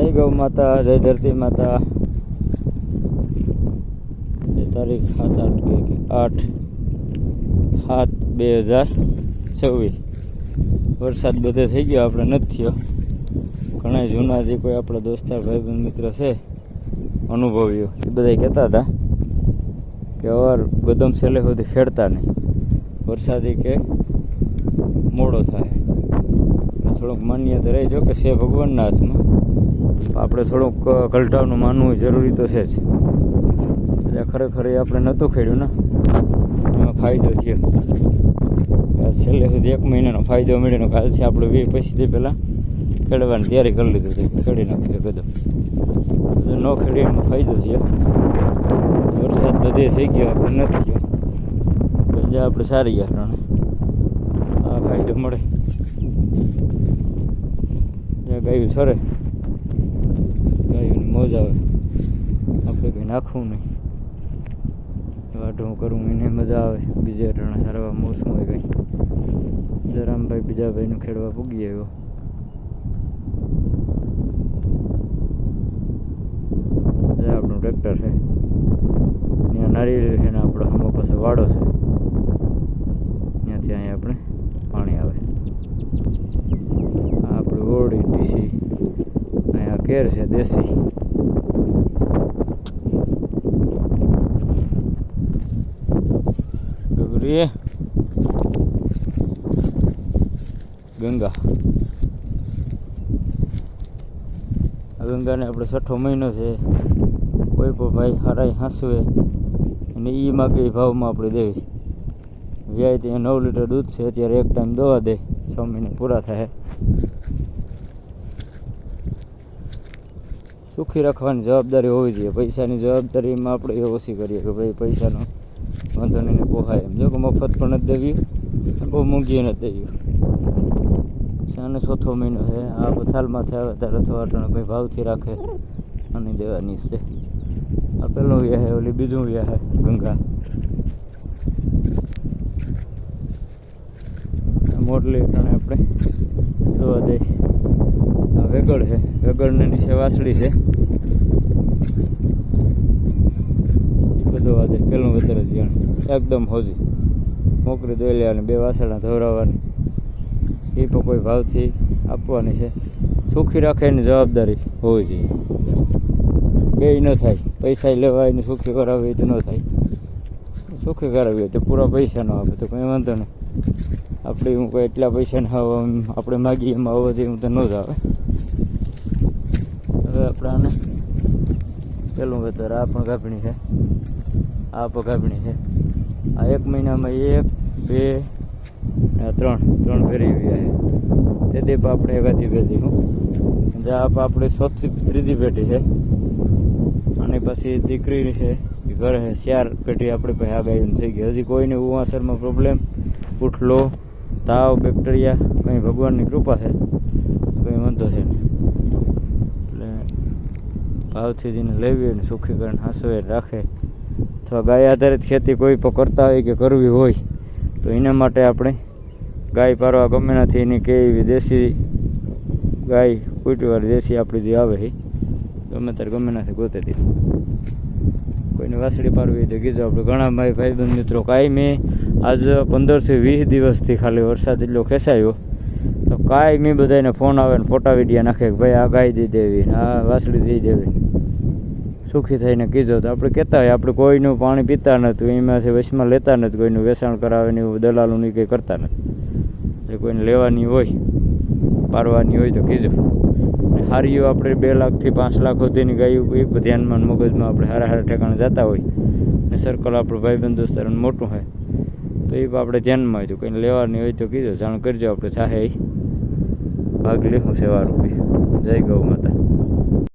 જય ગૌ માતા, જય ધરતી માતા. તારીખ 8/7/2026. વરસાદ બધે થઈ ગયો, આપણે નથી થયો. ઘણા જૂના જે કોઈ આપણા દોસ્તાર ભાઈબંધ મિત્ર છે અનુભવીઓ, એ બધા કહેતા હતા કે અવાર ગદમ છેલ્લે સુધી ખેડતા નહીં, વરસાદી કે મોડો થાય. થોડુંક માન્યતા રહી જો કે છે ભગવાનના હાથમાં, આપણે થોડુંક ગલઢાવનું માનવું જરૂરી તો છે જ. એટલે ખરેખર એ આપણે નહોતું ખેડ્યું ને, એમાં ફાયદો થયો. છેલ્લે સુધી 1 મહિનાનો ફાયદો મળ્યો. કાલથી આપણે 20 પછીથી પહેલાં ખેડવાની તૈયારી કરી લીધી હતી, ખેડી નાખ્યું કદમ. ન ખેડી એનો ફાયદો થયો. વરસાદ બધે થઈ ગયો, આપણે નથી થયો. જ્યાં આપણે સારી ગયા કારણે આ ફાયદો મળે. જ્યાં ગાયું સરે, ગાયોની મોજ આવે, આપણે કંઈ નાખવું નહીં, વાઢું કરવું એને મજા આવે. બીજે અટાણા સારવા મોસમ હોય કંઈ. જરામભાઈ બીજા ભાઈનું ખેડવા પૂગી આવ્યો. આપણું ટ્રેક્ટર છે, ત્યાં નારિયેળ છે ને આપણો હમો પાસે વાડો છે, ત્યાંથી અહીંયા આપણે પાણી આવે. આ આપણું ઓરડી ટીસી, અહીંયા કેર છે દેશી. ગગરી ગંગા, આ ગંગાને આપણે 6ઠો મહિનો છે. કોઈ પણ ભાઈ હારાઈ હાંસવે અને એ માગે એ ભાવમાં આપણે દેવી. વ્યાય ત્યાં 9 લીટર દૂધ છે. અત્યારે એક ટાઈમ દવા દે, 6 મહિને પૂરા થાય. સુખી રાખવાની જવાબદારી હોવી જોઈએ. પૈસાની જવાબદારીમાં આપણે એ ઓછી કરીએ કે ભાઈ પૈસાનો વાંધો નહીં પોહાય એમ. જો કે મફત પણ નથી દેવી, બહુ મોંઘી નથી દેવી. આને 4થો મહિનો છે. આ પથાલમાંથી આવે ત્યારે અથવા કંઈ ભાવથી રાખે અને દેવાની છે. આ પહેલો વ્યાહ છે, ઓલી બીજું વ્યાહ છે ગંગા. મોટલી અટાણે આપણે જોવા દઈ. આ વેગળ છે, વેગળને નીચે વાસળી છે. એ બધું વાદે પેલું વેતર જ જાણે એકદમ હોજી મોકરી દોઈ અને 2 વાસણા ધોરાવવાની. એ પણ કોઈ ભાવથી આપવાની છે. સુખી રાખે એની જવાબદારી હોવી જોઈએ. બે ન થાય, પૈસા લેવાય ને સુખી કરાવી તો ન થાય. સુખી કરાવી હોય તો પૂરા પૈસા ન આપે તો કંઈ વાંધો નહીં. આપણે હું કોઈ એટલા પૈસા ના આપણે માગીએ એમાં આવવાથી હું તો ન જ આવે. હવે આપણે આને પેલું વેતર આ પણ ગાભણી છે, આ પણ ગાભણી છે. આ 1 મહિનામાં 1, 2 ને 3 ફેરી આવ્યા છે. તે દીપ આપણે એકાદી પેઢી હું જ્યાં આપણે 3જી પેઢી છે. અને પછી દીકરી છે ઘરે છે, 4 પેઢી આપણે પાસે આગાહીને થઈ ગઈ. હજી કોઈને ઉવાસરમાં પ્રોબ્લેમ, ઉઠલો, તાવ, બેક્ટેરિયા કંઈ ભગવાનની કૃપા છે, કંઈ વાંધો છે નહીં. એટલે ભાવથી જેને લેવી હોય ને સુખી કરીને હાંસવે રાખે, અથવા ગાય આધારિત ખેતી કોઈ પણ કરતા હોય કે કરવી હોય તો એના માટે આપણે ગાય પારવા ગમે નથી એની કે એવી દેશી ગાય કૂટીવાળી દેશી આપણી જે આવે એ ગમે ત્યારે ગમે નથી ગોતે દી. કોઈને વાસળી પારવી હોય તો કીધું. આપણે ઘણા ભાઈબંધ મિત્રો કાંઈ આજ 15 થી 20 દિવસથી ખાલી વરસાદ એટલો ખેંચાયો તો કાંઈ બધાને ફોન આવે ને ફોટા વિડીયા નાખે કે ભાઈ આ ગાય દઈ દેવી ને આ વાસળી દઈ દેવી. સુખી થઈને કીધો તો આપણે કહેતા હોય આપણે કોઈનું પાણી પીતા નહોતું, એમાંથી વશમાં લેતા નથી, કોઈનું વેચાણ કરાવે ને એવું દલાલું નહીં કંઈ કરતા નથી. એટલે કોઈને લેવાની હોય પારવાની હોય તો કીધું. ને હારીઓ આપણે 2 લાખથી 5 લાખ સુધીની ગાયું એ ધ્યાનમાં મગજમાં આપણે સારા ઠેકાણે જતા હોય ને સર્કલ આપણું ભાઈબંધ દોસ્તારોનું મોટું હોય તો એ આપણે ધ્યાનમાં હોય તો કંઈ લેવાની હોય તો કીધું જાણ કરજો. આપણે ચાહે ભાગ લેવું સેવા રૂપી. જય ગૌ માતા.